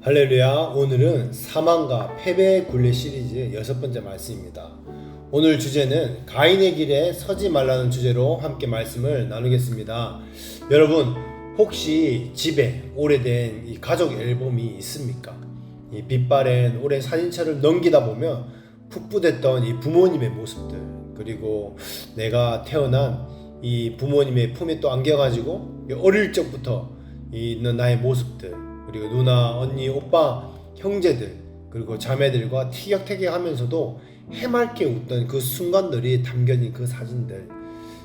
할렐루야. 오늘은 사망과 패배의 굴레 시리즈 6번째 말씀입니다. 오늘 주제는 가인의 길에 서지 말라는 주제로 함께 말씀을 나누겠습니다. 여러분, 혹시 집에 오래된 이 가족 앨범이 있습니까? 이 빛바랜 오랜 사진첩을 넘기다 보면 풋풋했던 이 부모님의 모습들, 그리고 내가 태어난 이 부모님의 품에 또 안겨가지고 어릴 적부터 있는 나의 모습들, 그리고 누나, 언니, 오빠, 형제들, 그리고 자매들과 티격태격하면서도 해맑게 웃던 그 순간들이 담겨진 그 사진들,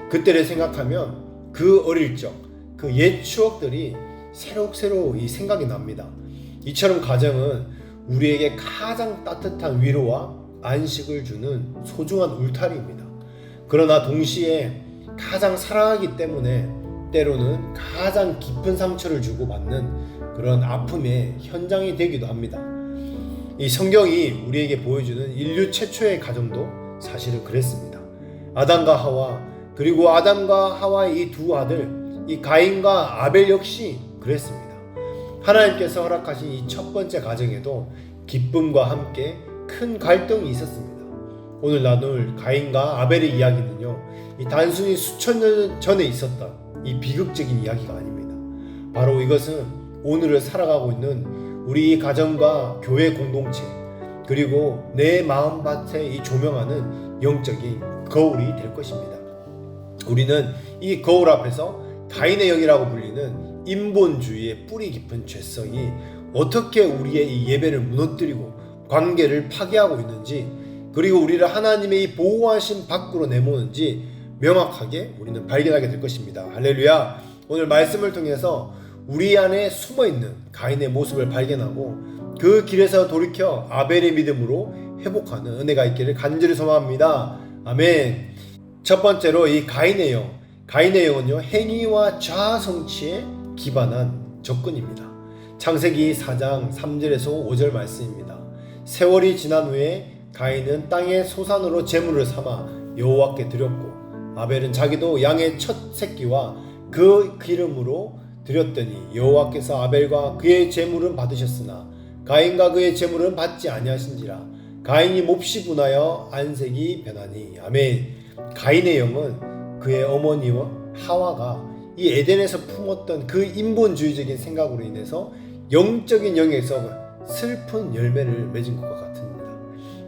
그때를 생각하면 그 어릴 적, 그 옛 추억들이 새록새록 이 생각이 납니다. 이처럼 가정은 우리에게 가장 따뜻한 위로와 안식을 주는 소중한 울타리입니다. 그러나 동시에 가장 사랑하기 때문에 때로는 가장 깊은 상처를 주고받는 그런 아픔의 현장이 되기도 합니다. 이 성경이 우리에게 보여주는 인류 최초의 가정도 사실은 그랬습니다. 아담과 하와, 그리고 아담과 하와의 이 두 아들, 이 가인과 아벨 역시 그랬습니다. 하나님께서 허락하신 이 첫 번째 가정에도 기쁨과 함께 큰 갈등이 있었습니다. 오늘 나눌 가인과 아벨의 이야기는요, 이 단순히 수천 년 전에 있었던 이 비극적인 이야기가 아닙니다. 바로 이것은 오늘을 살아가고 있는 우리 가정과 교회 공동체, 그리고 내 마음밭에 이 조명하는 영적인 거울이 될 것입니다. 우리는 이 거울 앞에서 가인의 영이라고 불리는 인본주의의 뿌리 깊은 죄성이 어떻게 우리의 이 예배를 무너뜨리고 관계를 파괴하고 있는지, 그리고 우리를 하나님의 이 보호하심 밖으로 내모는지 명확하게 우리는 발견하게 될 것입니다. 할렐루야. 오늘 말씀을 통해서 우리 안에 숨어있는 가인의 모습을 발견하고 그 길에서 돌이켜 아벨의 믿음으로 회복하는 은혜가 있기를 간절히 소망합니다. 아멘. 첫 번째로 이 가인의 영. 가인의 영은요, 행위와 자아 성취에 기반한 접근입니다. 창세기 4장 3절에서 5절 말씀입니다. 세월이 지난 후에 가인은 땅의 소산으로 제물을 삼아 여호와께 드렸고, 아벨은 자기도 양의 첫 새끼와 그 기름으로 드렸더니 여호와께서 아벨과 그의 제물은 받으셨으나 가인과 그의 제물은 받지 아니하신지라. 가인이 몹시 분하여 안색이 변하니. 아멘. 가인의 영은 그의 어머니와 하와가 이 에덴에서 품었던 그 인본주의적인 생각으로 인해서 영적인 영역에서 슬픈 열매를 맺은 것과 같습니다.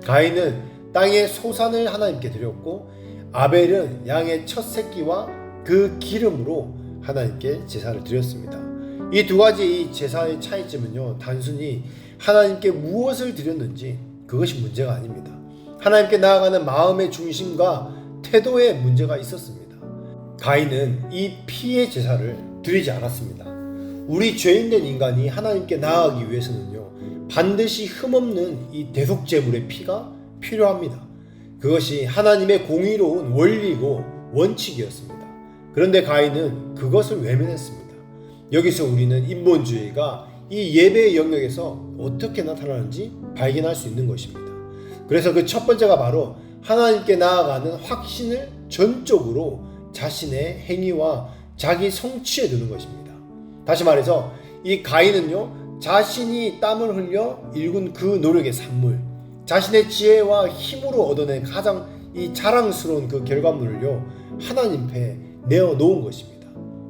가인은 땅의 소산을 하나님께 드렸고, 아벨은 양의 첫 새끼와 그 기름으로 하나님께 제사를 드렸습니다. 이 두 가지 이 제사의 차이점은요, 단순히 하나님께 무엇을 드렸는지 그것이 문제가 아닙니다. 하나님께 나아가는 마음의 중심과 태도에 문제가 있었습니다. 가인은 이 피의 제사를 드리지 않았습니다. 우리 죄인된 인간이 하나님께 나아가기 위해서는요, 반드시 흠없는 이 대속제물의 피가 필요합니다. 그것이 하나님의 공의로운 원리고 원칙이었습니다. 그런데 가인은 그것을 외면했습니다. 여기서 우리는 인본주의가 이 예배의 영역에서 어떻게 나타나는지 발견할 수 있는 것입니다. 그래서 그 첫 번째가 바로 하나님께 나아가는 확신을 전적으로 자신의 행위와 자기 성취에 두는 것입니다. 다시 말해서 이 가인은요, 자신이 땀을 흘려 일군 그 노력의 산물, 자신의 지혜와 힘으로 얻어낸 가장 이 자랑스러운 그 결과물을요, 하나님 앞에 내어놓은 것입니다.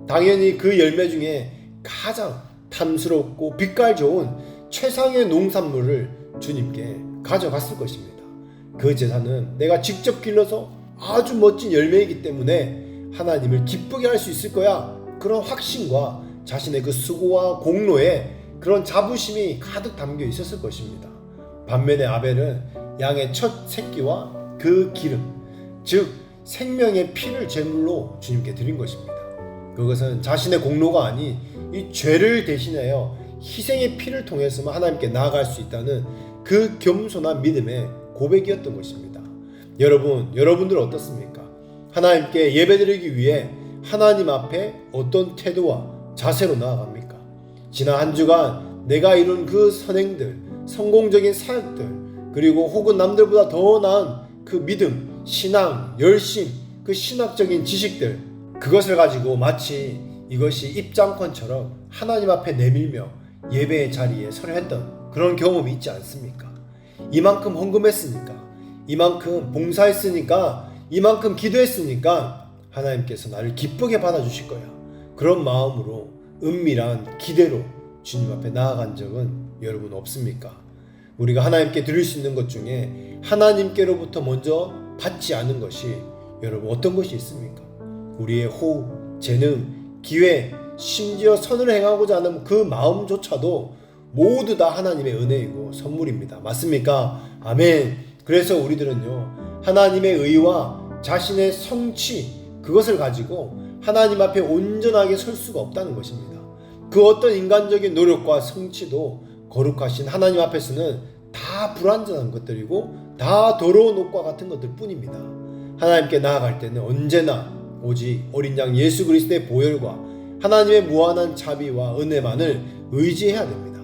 당연히 그 열매 중에 가장 탐스럽고 빛깔 좋은 최상의 농산물을 주님께 가져갔을 것입니다. 그 제사는 내가 직접 길러서 아주 멋진 열매이기 때문에 하나님을 기쁘게 할 수 있을 거야, 그런 확신과 자신의 그 수고와 공로에 그런 자부심이 가득 담겨 있었을 것입니다. 반면에 아벨은 양의 첫 새끼와 그 기름, 즉 생명의 피를 제물로 주님께 드린 것입니다. 그것은 자신의 공로가 아닌 이 죄를 대신하여 희생의 피를 통해서만 하나님께 나아갈 수 있다는 그 겸손한 믿음의 고백이었던 것입니다. 여러분들 어떻습니까? 하나님께 예배드리기 위해 하나님 앞에 어떤 태도와 자세로 나아갑니까? 지난 한 주간 내가 이룬 그 선행들, 성공적인 사역들, 그리고 혹은 남들보다 더 나은 그 믿음, 신앙, 열심, 그 신학적인 지식들, 그것을 가지고 마치 이것이 입장권처럼 하나님 앞에 내밀며 예배의 자리에 서려 했던 그런 경험이 있지 않습니까? 이만큼 헌금했으니까, 이만큼 봉사했으니까, 이만큼 기도했으니까 하나님께서 나를 기쁘게 받아주실 거야. 그런 마음으로 은밀한 기대로 주님 앞에 나아간 적은 여러분 없습니까? 우리가 하나님께 드릴 수 있는 것 중에 하나님께로부터 먼저 받지 않은 것이 여러분 어떤 것이 있습니까? 우리의 호흡, 재능, 기회, 심지어 선을 행하고자 하는 그 마음조차도 모두 다 하나님의 은혜이고 선물입니다. 맞습니까? 아멘. 그래서 우리들은요, 하나님의 의와 자신의 성취, 그것을 가지고 하나님 앞에 온전하게 설 수가 없다는 것입니다. 그 어떤 인간적인 노력과 성취도 거룩하신 하나님 앞에서는 다 불완전한 것들이고 다 더러운 옷과 같은 것들 뿐입니다. 하나님께 나아갈 때는 언제나 오직 어린 양 예수 그리스도의 보혈과 하나님의 무한한 자비와 은혜만을 의지해야 됩니다.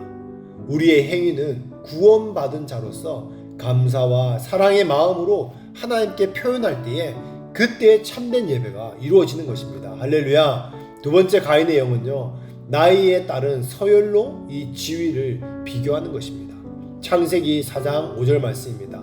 우리의 행위는 구원받은 자로서 감사와 사랑의 마음으로 하나님께 표현할 때에 그때의 참된 예배가 이루어지는 것입니다. 할렐루야. 두 번째 가인의 영은요, 나이에 따른 서열로 이 지위를 비교하는 것입니다. 창세기 4장 5절 말씀입니다.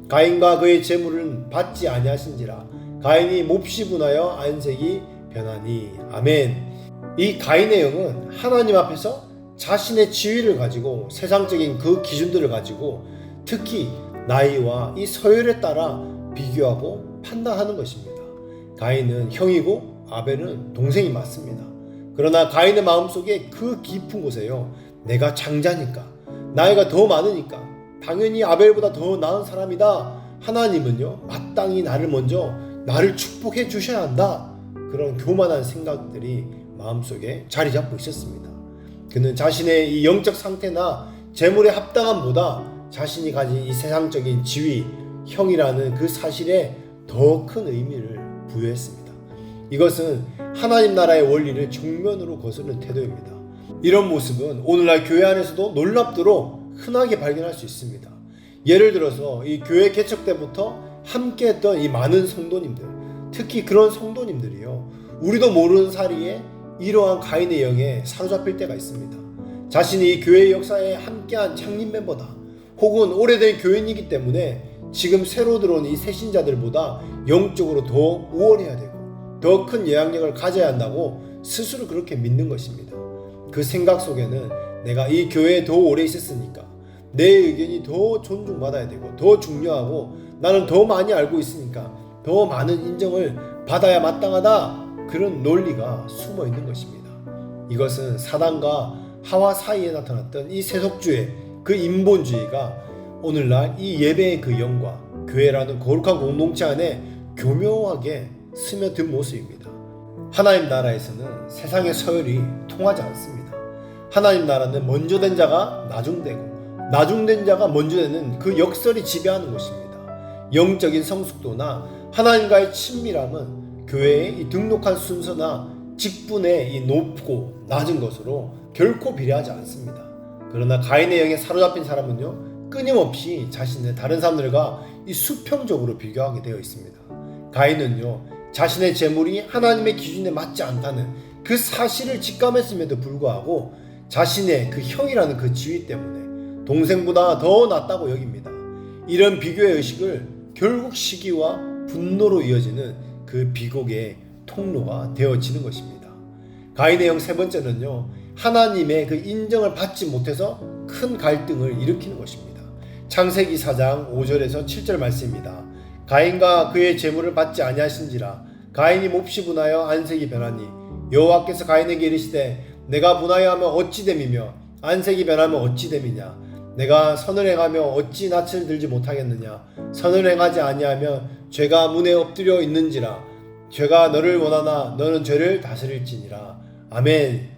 가인과 그의 재물은 받지 아니하신지라 가인이 몹시 분하여 안색이 변하니. 아멘. 이 가인의 영은 하나님 앞에서 자신의 지위를 가지고 세상적인 그 기준들을 가지고 특히 나이와 이 서열에 따라 비교하고 판단하는 것입니다. 가인은 형이고 아벨은 동생이 맞습니다. 그러나 가인의 마음속에 그 깊은 곳에요, 내가 장자니까, 나이가 더 많으니까 당연히 아벨보다 더 나은 사람이다. 하나님은요, 마땅히 나를 축복해 주셔야 한다. 그런 교만한 생각들이 마음속에 자리 잡고 있었습니다. 그는 자신의 이 영적 상태나 재물의 합당함보다 자신이 가진 이 세상적인 지위, 형이라는 그 사실에 더 큰 의미를 부여했습니다. 이것은 하나님 나라의 원리를 정면으로 거스르는 태도입니다. 이런 모습은 오늘날 교회 안에서도 놀랍도록 흔하게 발견할 수 있습니다. 예를 들어서 이 교회 개척 때부터 함께 했던 이 많은 성도님들, 특히 그런 성도님들이요, 우리도 모르는 사이에 이러한 가인의 영에 사로잡힐 때가 있습니다. 자신이 이 교회 역사에 함께한 창립 멤버다, 혹은 오래된 교인이기 때문에 지금 새로 들어온 이 새신자들보다 영적으로 더 우월해야 되고 더 큰 영향력을 가져야 한다고 스스로 그렇게 믿는 것입니다. 그 생각 속에는 내가 이 교회에 더 오래 있었으니까 내 의견이 더 존중받아야 되고 더 중요하고 나는 더 많이 알고 있으니까 더 많은 인정을 받아야 마땅하다, 그런 논리가 숨어 있는 것입니다. 이것은 사단과 하와 사이에 나타났던 이 세속주의, 그 인본주의가 오늘날 이 예배의 그 영과 교회라는 거룩한 공동체 안에 교묘하게 스며든 모습입니다. 하나님 나라에서는 세상의 서열이 통하지 않습니다. 하나님 나라는 먼저 된 자가 나중되고 나중된 자가 먼저 되는 그 역설이 지배하는 것입니다. 영적인 성숙도나 하나님과의 친밀함은 교회의 이 등록한 순서나 직분의 이 높고 낮은 것으로 결코 비례하지 않습니다. 그러나 가인의 영에 사로잡힌 사람은요, 끊임없이 자신을 다른 사람들과 이 수평적으로 비교하게 되어 있습니다. 가인은요, 자신의 재물이 하나님의 기준에 맞지 않다는 그 사실을 직감했음에도 불구하고 자신의 그 형이라는 그 지위 때문에 동생보다 더 낫다고 여깁니다. 이런 비교의 의식을 결국 시기와 분노로 이어지는 그 비극의 통로가 되어지는 것입니다. 가인의 영 세 번째는요, 하나님의 그 인정을 받지 못해서 큰 갈등을 일으키는 것입니다. 창세기 4장 5절에서 7절 말씀입니다. 가인과 그의 재물을 받지 아니하신지라 가인이 몹시 분하여 안색이 변하니 여호와께서 가인에게 이르시되 내가 분하여 하면 어찌 됨이며 안색이 변하면 어찌 됨이냐, 내가 선을 행하며 어찌 낯을 들지 못하겠느냐, 선을 행하지 아니하면 죄가 문에 엎드려 있는지라 죄가 너를 원하나 너는 죄를 다스릴지니라. 아멘.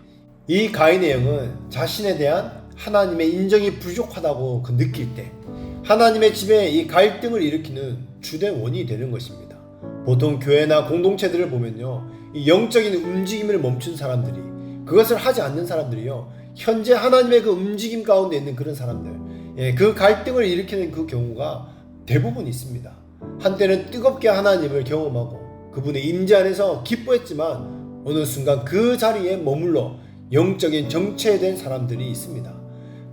이 가인의 영은 자신에 대한 하나님의 인정이 부족하다고 느낄 때 하나님의 집에 이 갈등을 일으키는 주된 원인이 되는 것입니다. 보통 교회나 공동체들을 보면요, 이 영적인 움직임을 멈춘 사람들이, 그것을 하지 않는 사람들이요, 현재 하나님의 그 움직임 가운데 있는 그런 사람들, 그 갈등을 일으키는 그 경우가 대부분 있습니다. 한때는 뜨겁게 하나님을 경험하고 그분의 임재 안에서 기뻐했지만 어느 순간 그 자리에 머물러 영적인 정체된 사람들이 있습니다.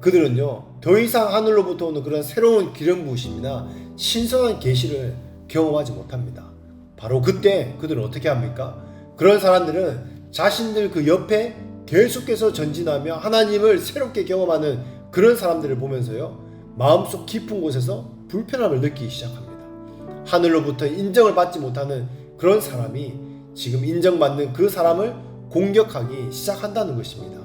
그들은요, 더 이상 하늘로부터 오는 그런 새로운 기름 부으심이나 신선한 계시를 경험하지 못합니다. 바로 그때 그들은 어떻게 합니까? 그런 사람들은 자신들 그 옆에 계속해서 전진하며 하나님을 새롭게 경험하는 그런 사람들을 보면서요, 마음속 깊은 곳에서 불편함을 느끼기 시작합니다. 하늘로부터 인정을 받지 못하는 그런 사람이 지금 인정받는 그 사람을 공격하기 시작한다는 것입니다.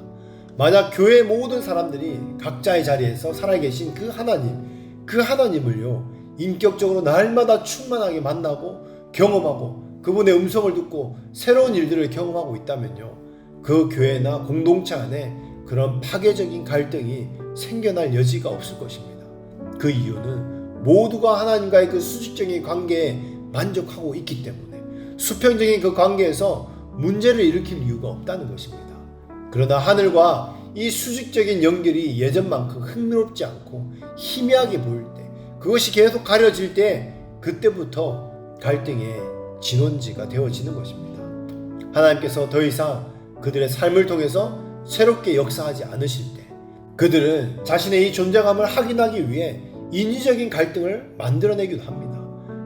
만약 교회 모든 사람들이 각자의 자리에서 살아계신 그 하나님을요, 인격적으로 날마다 충만하게 만나고 경험하고 그분의 음성을 듣고 새로운 일들을 경험하고 있다면요, 그 교회나 공동체 안에 그런 파괴적인 갈등이 생겨날 여지가 없을 것입니다. 그 이유는 모두가 하나님과의 그 수직적인 관계에 만족하고 있기 때문에 수평적인 그 관계에서 문제를 일으킬 이유가 없다는 것입니다. 그러나 하늘과 이 수직적인 연결이 예전만큼 흥미롭지 않고 희미하게 보일 때, 그것이 계속 가려질 때, 그때부터 갈등의 진원지가 되어지는 것입니다. 하나님께서 더 이상 그들의 삶을 통해서 새롭게 역사하지 않으실 때, 그들은 자신의 이 존재감을 확인하기 위해 인위적인 갈등을 만들어내기도 합니다.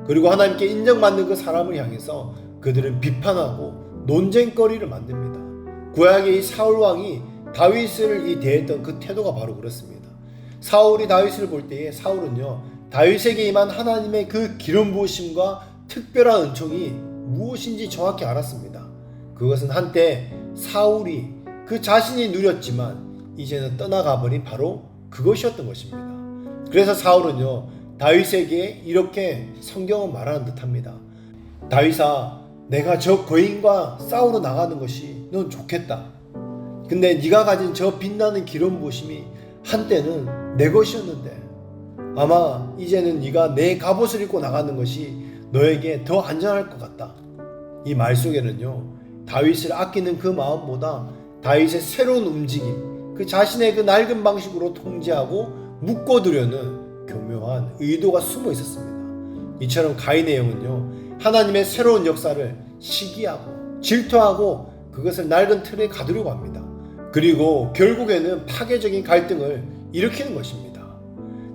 그리고 하나님께 인정받는 그 사람을 향해서 그들은 비판하고 논쟁거리를 만듭니다. 구약의 이 사울 왕이 다윗을 대했던 그 태도가 바로 그렇습니다. 사울이 다윗을 볼 때에 사울은요, 다윗에게 임한 하나님의 그 기름 부으심과 특별한 은총이 무엇인지 정확히 알았습니다. 그것은 한때 사울이 그 자신이 누렸지만 이제는 떠나가 버린 바로 그것이었던 것입니다. 그래서 사울은요, 다윗에게 이렇게 성경은 말하는 듯합니다. 다윗아, 내가 저 거인과 싸우러 나가는 것이 넌 좋겠다. 근데 네가 가진 저 빛나는 기름 부으심이 한때는 내 것이었는데 아마 이제는 네가 내 갑옷을 입고 나가는 것이 너에게 더 안전할 것 같다. 이 말 속에는요, 다윗을 아끼는 그 마음보다 다윗의 새로운 움직임, 그 자신의 그 낡은 방식으로 통제하고 묶어두려는 교묘한 의도가 숨어 있었습니다. 이처럼 가인의 영은요, 하나님의 새로운 역사를 시기하고 질투하고 그것을 낡은 틀에 가두려고 합니다. 그리고 결국에는 파괴적인 갈등을 일으키는 것입니다.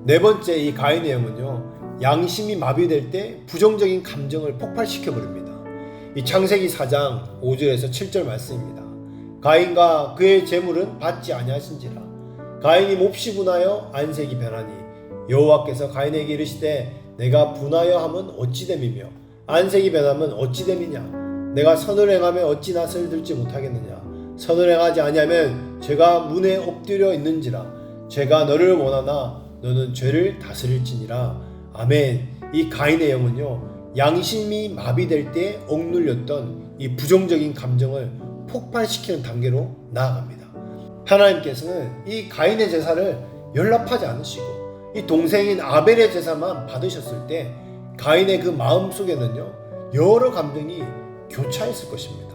네 번째, 이 가인의 영은요, 양심이 마비될 때 부정적인 감정을 폭발시켜버립니다. 이 창세기 4장 5절에서 7절 말씀입니다. 가인과 그의 재물은 받지 아니하신지라. 가인이 몹시 분하여 안색이 변하니 여호와께서 가인에게 이르시되 내가 분하여 함은 어찌 됨이며 안색이 변함은 어찌 됨이냐. 내가 선을 행하며 어찌 낯을 들지 못하겠느냐. 선을 행하지 아니하면 죄가 문에 엎드려 있는지라. 죄가 너를 원하나 너는 죄를 다스릴지니라. 아멘. 이 가인의 영은요, 양심이 마비될 때 억눌렸던 이 부정적인 감정을 폭발시키는 단계로 나아갑니다. 하나님께서는 이 가인의 제사를 연락하지 않으시고 이 동생인 아벨의 제사만 받으셨을 때 가인의 그 마음 속에는요, 여러 감정이 교차했을 것입니다.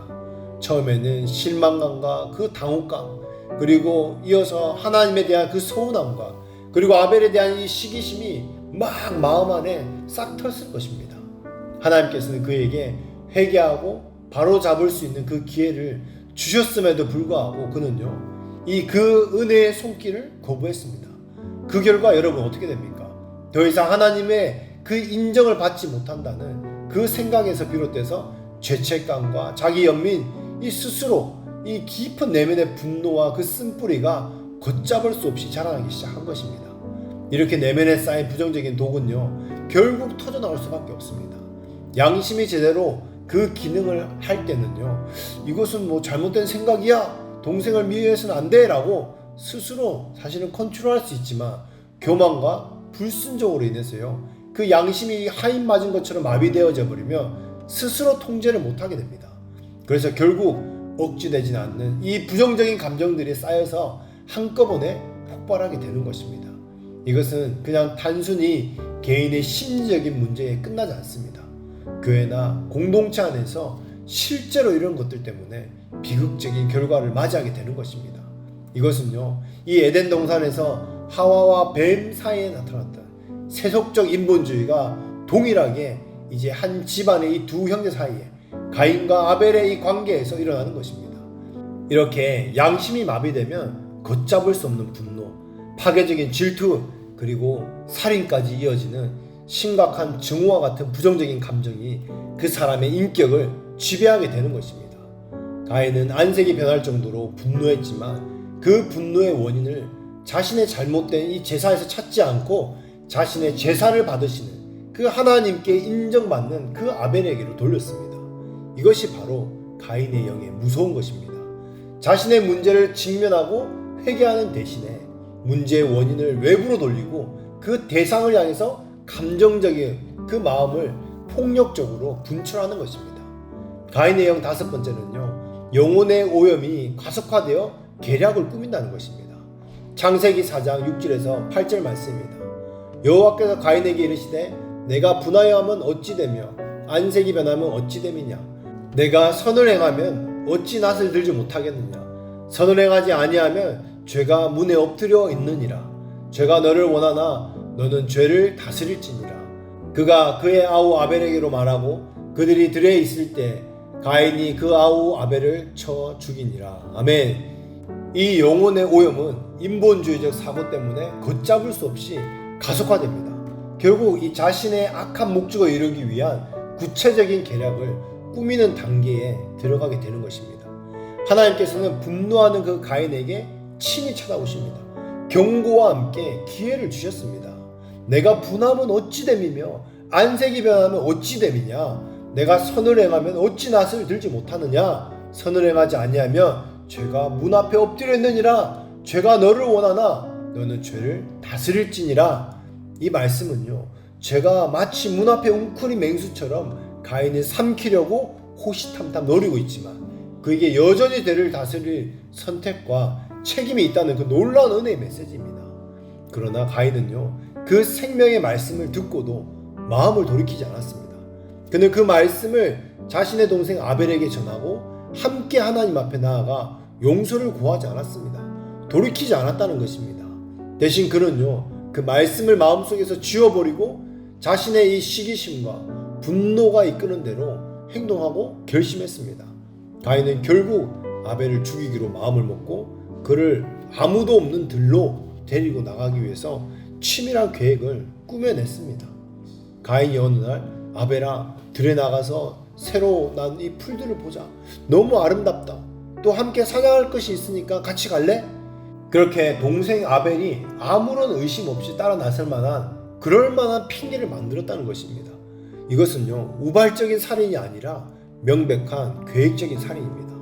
처음에는 실망감과 그 당혹감, 그리고 이어서 하나님에 대한 그 서운함과, 그리고 아벨에 대한 이 시기심이 막 마음 안에 싹 텄을 것입니다. 하나님께서는 그에게 회개하고 바로 잡을 수 있는 그 기회를 주셨음에도 불구하고 그는요, 이 그 은혜의 손길을 거부했습니다. 그 결과 여러분 어떻게 됩니까? 더 이상 하나님의 그 인정을 받지 못한다는 그 생각에서 비롯돼서 죄책감과 자기 연민, 이 스스로 이 깊은 내면의 분노와 그 쓴뿌리가 걷잡을 수 없이 자라나기 시작한 것입니다. 이렇게 내면에 쌓인 부정적인 독은요, 결국 터져나올 수밖에 없습니다. 양심이 제대로 그 기능을 할 때는요, 이것은 뭐 잘못된 생각이야, 동생을 미워해서는 안 돼 라고 스스로 사실은 컨트롤할 수 있지만 교만과 불순종으로 인해서요, 그 양심이 하인 맞은 것처럼 마비되어져 버리면 스스로 통제를 못하게 됩니다. 그래서 결국 억제되지 않는 이 부정적인 감정들이 쌓여서 한꺼번에 폭발하게 되는 것입니다. 이것은 그냥 단순히 개인의 심리적인 문제에 끝나지 않습니다. 교회나 공동체 안에서 실제로 이런 것들 때문에 비극적인 결과를 맞이하게 되는 것입니다. 이것은요, 이 에덴 동산에서 하와와 뱀 사이에 나타났던 세속적 인본주의가 동일하게 이제 한 집안의 이 두 형제 사이에 가인과 아벨의 이 관계에서 일어나는 것입니다. 이렇게 양심이 마비되면 걷잡을 수 없는 분노, 파괴적인 질투, 그리고 살인까지 이어지는 심각한 증오와 같은 부정적인 감정이 그 사람의 인격을 지배하게 되는 것입니다. 가인은 안색이 변할 정도로 분노했지만 그 분노의 원인을 자신의 잘못된 이 제사에서 찾지 않고 자신의 제사를 받으시는 그 하나님께 인정받는 그 아벨에게로 돌렸습니다. 이것이 바로 가인의 영의 무서운 것입니다. 자신의 문제를 직면하고 회개하는 대신에 문제의 원인을 외부로 돌리고 그 대상을 향해서 감정적인 그 마음을 폭력적으로 분출하는 것입니다. 가인의 영 다섯 번째는요, 영혼의 오염이 가속화되어 계략을 꾸민다는 것입니다. 창세기 4장 6절에서 8절 말씀입니다. 여호와께서 가인에게 이르시되 내가 분하여하면 어찌 되며 안색이 변하면 어찌 됨이냐. 내가 선을 행하면 어찌 낯을 들지 못하겠느냐. 선을 행하지 아니하면 죄가 문에 엎드려 있느니라. 죄가 너를 원하나 너는 죄를 다스릴지니라. 그가 그의 아우 아벨에게로 말하고 그들이 들에 있을 때 가인이 그 아우 아벨을 쳐 죽이니라. 아멘. 이 영혼의 오염은 인본주의적 사고 때문에 걷잡을 수 없이 가속화됩니다. 결국 이 자신의 악한 목적을 이루기 위한 구체적인 계략을 꾸미는 단계에 들어가게 되는 것입니다. 하나님께서는 분노하는 그 가인에게 친히 찾아오십니다. 경고와 함께 기회를 주셨습니다. 내가 분하면 어찌 됨이며 안색이 변하면 어찌 됨이냐. 내가 선을 행하면 어찌 낯을 들지 못하느냐. 선을 행하지 아니하면 죄가 문 앞에 엎드려 있느니라. 죄가 너를 원하나 너는 죄를 다스릴지니라. 이 말씀은요, 죄가 마치 문 앞에 웅크린 맹수처럼 가인을 삼키려고 호시탐탐 노리고 있지만 그에게 여전히 죄를 다스릴 선택과 책임이 있다는 그 놀라운 은혜의 메시지입니다. 그러나 가인은요, 그 생명의 말씀을 듣고도 마음을 돌이키지 않았습니다. 그는 그 말씀을 자신의 동생 아벨에게 전하고 함께 하나님 앞에 나아가 용서를 구하지 않았습니다. 돌이키지 않았다는 것입니다. 대신 그는요, 그 말씀을 마음속에서 지워버리고 자신의 이 시기심과 분노가 이끄는 대로 행동하고 결심했습니다. 가인은 결국 아벨을 죽이기로 마음을 먹고 그를 아무도 없는 들로 데리고 나가기 위해서 치밀한 계획을 꾸며냈습니다. 가인이 어느 날 아벨아, 들에 나가서 새로 난 이 풀들을 보자. 너무 아름답다. 또 함께 사냥할 것이 있으니까 같이 갈래? 그렇게 동생 아벨이 아무런 의심 없이 따라 나설 만한 그럴만한 핑계를 만들었다는 것입니다. 이것은요, 우발적인 살인이 아니라 명백한 계획적인 살인입니다.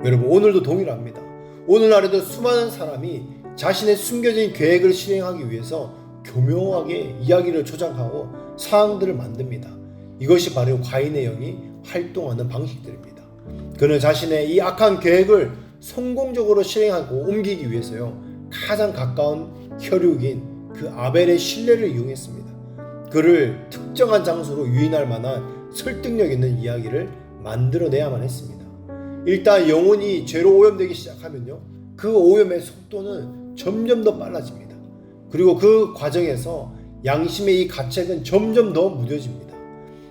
여러분, 오늘도 동일합니다. 오늘날에도 수많은 사람이 자신의 숨겨진 계획을 실행하기 위해서 교묘하게 이야기를 조작하고 상황들을 만듭니다. 이것이 바로 가인의 영이 활동하는 방식들입니다. 그는 자신의 이 악한 계획을 성공적으로 실행하고 옮기기 위해서요, 가장 가까운 혈육인 그 아벨의 신뢰를 이용했습니다. 그를 특정한 장소로 유인할 만한 설득력 있는 이야기를 만들어내야만 했습니다. 일단 영혼이 죄로 오염되기 시작하면요, 그 오염의 속도는 점점 더 빨라집니다. 그리고 그 과정에서 양심의 이 가책은 점점 더 무뎌집니다.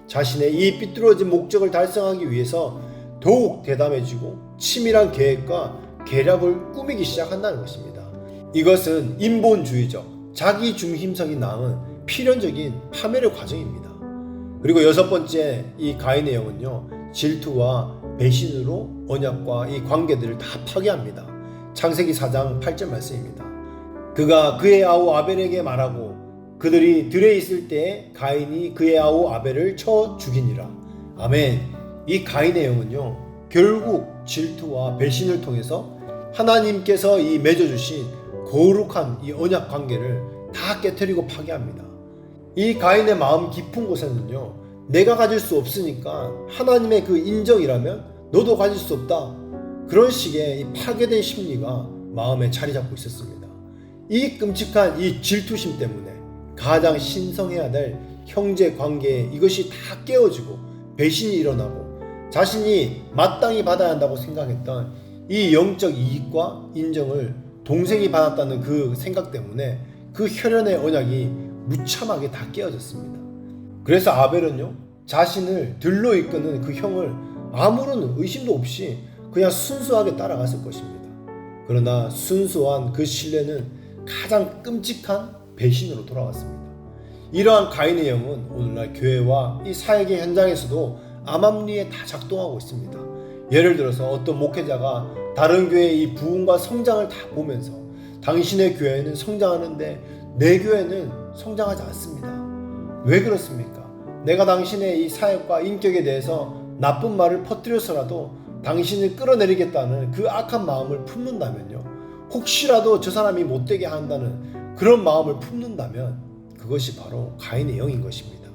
자신의 이 삐뚤어진 목적을 달성하기 위해서 더욱 대담해지고 치밀한 계획과 계략을 꾸미기 시작한다는 것입니다. 이것은 인본주의적, 자기중심성이 남은 필연적인 파멸의 과정입니다. 그리고 여섯 번째, 이 가인의 영은요, 질투와 배신으로 언약과 이 관계들을 다 파괴합니다. 창세기 4장 8절 말씀입니다. 그가 그의 아우 아벨에게 말하고 그들이 들에 있을 때 가인이 그의 아우 아벨을 쳐 죽이니라. 아멘. 이 가인의 영은요, 결국 질투와 배신을 통해서 하나님께서 이 맺어주신 거룩한 이 언약 관계를 다 깨트리고 파괴합니다. 이 가인의 마음 깊은 곳에는요, 내가 가질 수 없으니까 하나님의 그 인정이라면 너도 가질 수 없다, 그런 식의 이 파괴된 심리가 마음에 자리 잡고 있었습니다. 이 끔찍한 이 질투심 때문에 가장 신성해야 될 형제 관계에 이것이 다 깨어지고 배신이 일어나고 자신이 마땅히 받아야 한다고 생각했던 이 영적 이익과 인정을 동생이 받았다는 그 생각 때문에 그 혈연의 언약이 무참하게 다 깨어졌습니다. 그래서 아벨은요, 자신을 들로 이끄는 그 형을 아무런 의심도 없이 그냥 순수하게 따라갔을 것입니다. 그러나 순수한 그 신뢰는 가장 끔찍한 배신으로 돌아왔습니다. 이러한 가인의 영은 오늘날 교회와 이 사역의 현장에서도 암암리에 다 작동하고 있습니다. 예를 들어서 어떤 목회자가 다른 교회의 이 부흥과 성장을 다 보면서 당신의 교회는 성장하는데 내 교회는 성장하지 않습니다. 왜 그렇습니까? 내가 당신의 이 사역과 인격에 대해서 나쁜 말을 퍼뜨려서라도 당신을 끌어내리겠다는 그 악한 마음을 품는다면요, 혹시라도 저 사람이 못되게 한다는 그런 마음을 품는다면 그것이 바로 가인의 영인 것입니다.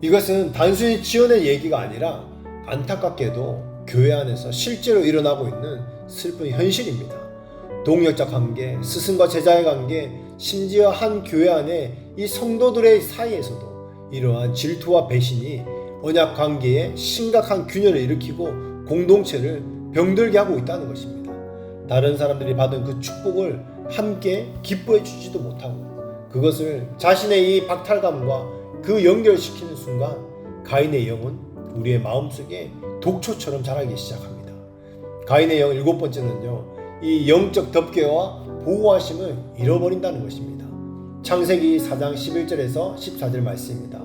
이것은 단순히 지어낸 얘기가 아니라 안타깝게도 교회 안에서 실제로 일어나고 있는 슬픈 현실입니다. 동역자 관계, 스승과 제자의 관계, 심지어 한 교회 안에 이 성도들의 사이에서도 이러한 질투와 배신이 언약 관계에 심각한 균열을 일으키고 공동체를 병들게 하고 있다는 것입니다. 다른 사람들이 받은 그 축복을 함께 기뻐해 주지도 못하고 그것을 자신의 이 박탈감과 그 연결시키는 순간 가인의 영은 우리의 마음속에 독초처럼 자라기 시작합니다. 가인의 영 7번째는요, 이 영적 덮개와 보호하심을 잃어버린다는 것입니다. 창세기 4장 11절에서 14절 말씀입니다.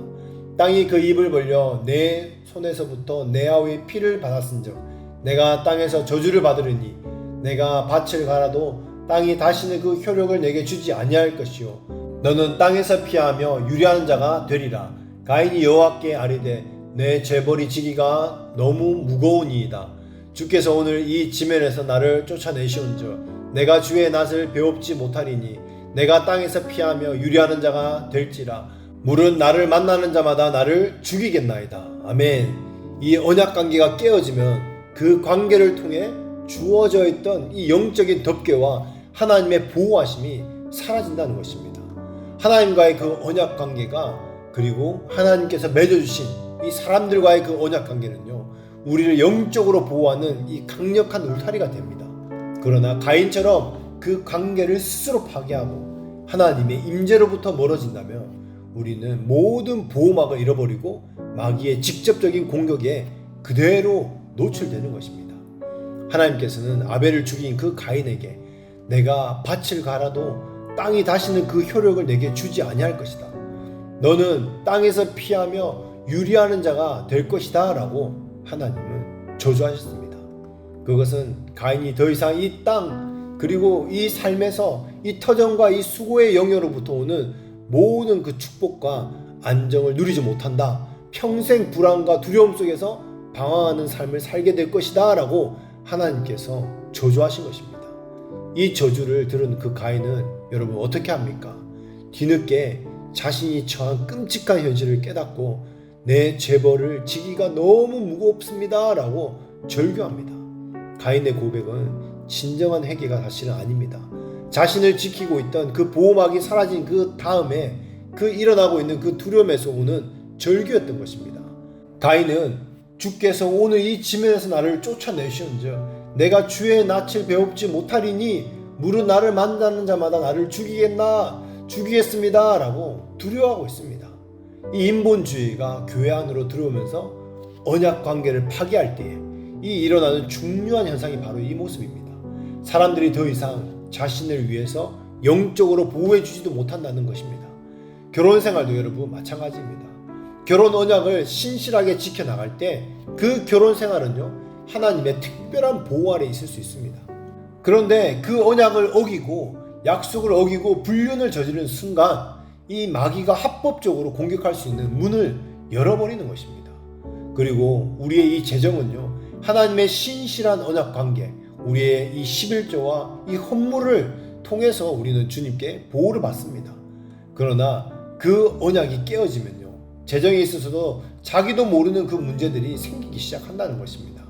땅이 그 입을 벌려 내 손에서부터 내 아우의 피를 받았은즉 내가 땅에서 저주를 받으리니 내가 밭을 갈아도 땅이 다시는 그 효력을 내게 주지 아니할 것이요 너는 땅에서 피하며 유리하는 자가 되리라. 가인이 여호와께 아뢰되 내 죄벌이 지기가 너무 무거우니이다. 주께서 오늘 이 지면에서 나를 쫓아내시온즉 내가 주의 낯을 배웁지 못하리니 내가 땅에서 피하며 유리하는 자가 될지라. 물은 나를 만나는 자마다 나를 죽이겠나이다. 아멘. 이 언약 관계가 깨어지면 그 관계를 통해 주어져 있던 이 영적인 덮개와 하나님의 보호하심이 사라진다는 것입니다. 하나님과의 그 언약 관계가, 그리고 하나님께서 맺어주신 이 사람들과의 그 언약 관계는요, 우리를 영적으로 보호하는 이 강력한 울타리가 됩니다. 그러나 가인처럼 그 관계를 스스로 파괴하고 하나님의 임재로부터 멀어진다면 우리는 모든 보호막을 잃어버리고 마귀의 직접적인 공격에 그대로 노출되는 것입니다. 하나님께서는 아벨을 죽인 그 가인에게 내가 밭을 갈아도 땅이 다시는 그 효력을 내게 주지 아니할 것이다. 너는 땅에서 피하며 유리하는 자가 될 것이다 라고 하나님은 저주하셨습니다. 그것은 가인이 더 이상 이 땅, 그리고 이 삶에서 이 터전과 이 수고의 영역으로부터 오는 모든 그 축복과 안정을 누리지 못한다. 평생 불안과 두려움 속에서 방황하는 삶을 살게 될 것이다 라고 하나님께서 저주하신 것입니다. 이 저주를 들은 그 가인은 여러분 어떻게 합니까? 뒤늦게 자신이 처한 끔찍한 현실을 깨닫고 내 죄벌을 지기가 너무 무겁습니다 라고 절규합니다. 가인의 고백은 진정한 회개가 사실은 아닙니다. 자신을 지키고 있던 그 보호막이 사라진 그 다음에 그 일어나고 있는 그 두려움에서 오는 절규였던 것입니다. 가인은 주께서 오늘 이 지면에서 나를 쫓아내시온즉 내가 주의 낯을 배웁지 못하리니 물은 나를 만나는 자마다 나를 죽이겠습니다 라고 두려워하고 있습니다. 이 인본주의가 교회 안으로 들어오면서 언약 관계를 파괴할 때에 이 일어나는 중요한 현상이 바로 이 모습입니다. 사람들이 더 이상 자신을 위해서 영적으로 보호해주지도 못한다는 것입니다. 결혼 생활도 여러분 마찬가지입니다. 결혼 언약을 신실하게 지켜나갈 때 그 결혼 생활은요, 하나님의 특별한 보호 아래 있을 수 있습니다. 그런데 그 언약을 어기고 약속을 어기고 불륜을 저지르는 순간 이 마귀가 합법적으로 공격할 수 있는 문을 열어버리는 것입니다. 그리고 우리의 이 재정은요, 하나님의 신실한 언약 관계, 우리의 이 11조와 이 헌물을 통해서 우리는 주님께 보호를 받습니다. 그러나 그 언약이 깨어지면요, 재정에 있어서도 자기도 모르는 그 문제들이 생기기 시작한다는 것입니다.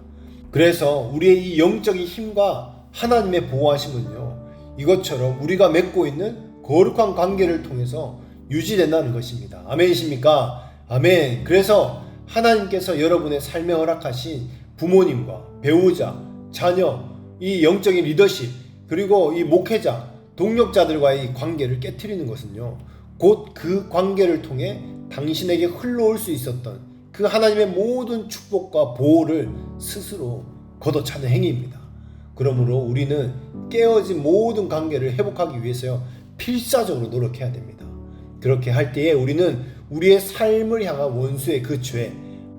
그래서 우리의 이 영적인 힘과 하나님의 보호하심은요, 이것처럼 우리가 맺고 있는 거룩한 관계를 통해서 유지된다는 것입니다. 아멘이십니까? 아멘. 그래서 하나님께서 여러분의 삶에 허락하신 부모님과 배우자, 자녀, 이 영적인 리더십, 그리고 이 목회자, 동력자들과의 이 관계를 깨트리는 것은요, 곧 그 관계를 통해 당신에게 흘러올 수 있었던 그 하나님의 모든 축복과 보호를 스스로 걷어차는 행위입니다. 그러므로 우리는 깨어진 모든 관계를 회복하기 위해서요, 필사적으로 노력해야 됩니다. 그렇게 할 때에 우리는 우리의 삶을 향한 원수의 그 죄,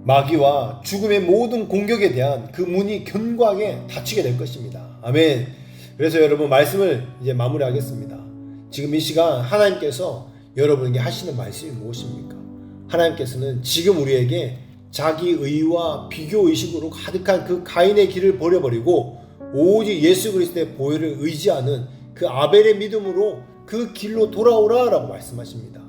마귀와 죽음의 모든 공격에 대한 그 문이 견고하게 닫히게 될 것입니다. 아멘. 그래서 여러분, 말씀을 이제 마무리하겠습니다. 지금 이 시간 하나님께서 여러분에게 하시는 말씀이 무엇입니까? 하나님께서는 지금 우리에게 자기 의와 비교 의식으로 가득한 그 가인의 길을 버려버리고 오직 예수 그리스도의 보혈을 의지하는 그 아벨의 믿음으로 그 길로 돌아오라 라고 말씀하십니다.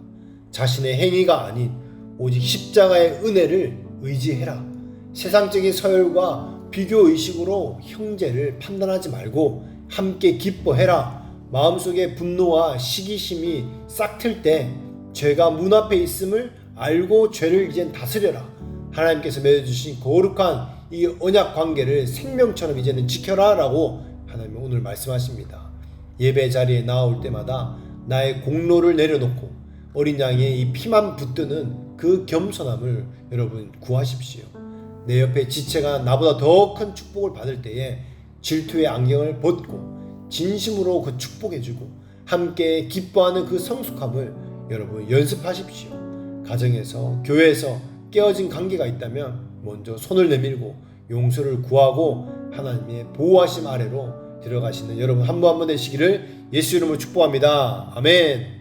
자신의 행위가 아닌 오직 십자가의 은혜를 의지해라. 세상적인 서열과 비교 의식으로 형제를 판단하지 말고 함께 기뻐해라. 마음속에 분노와 시기심이 싹틀 때 죄가 문 앞에 있음을 알고 죄를 이젠 다스려라. 하나님께서 맺어주신 거룩한 이 언약 관계를 생명처럼 이제는 지켜라 라고 하나님은 오늘 말씀하십니다. 예배 자리에 나올 때마다 나의 공로를 내려놓고 어린 양의 이 피만 붙드는 그 겸손함을 여러분 구하십시오. 내 옆에 지체가 나보다 더 큰 축복을 받을 때에 질투의 안경을 벗고 진심으로 그 축복해주고 함께 기뻐하는 그 성숙함을 여러분 연습하십시오. 가정에서, 교회에서 깨어진 관계가 있다면 먼저 손을 내밀고 용서를 구하고 하나님의 보호하심 아래로 들어가시는 여러분 한 분 한 분 되시기를 예수 이름으로 축복합니다. 아멘.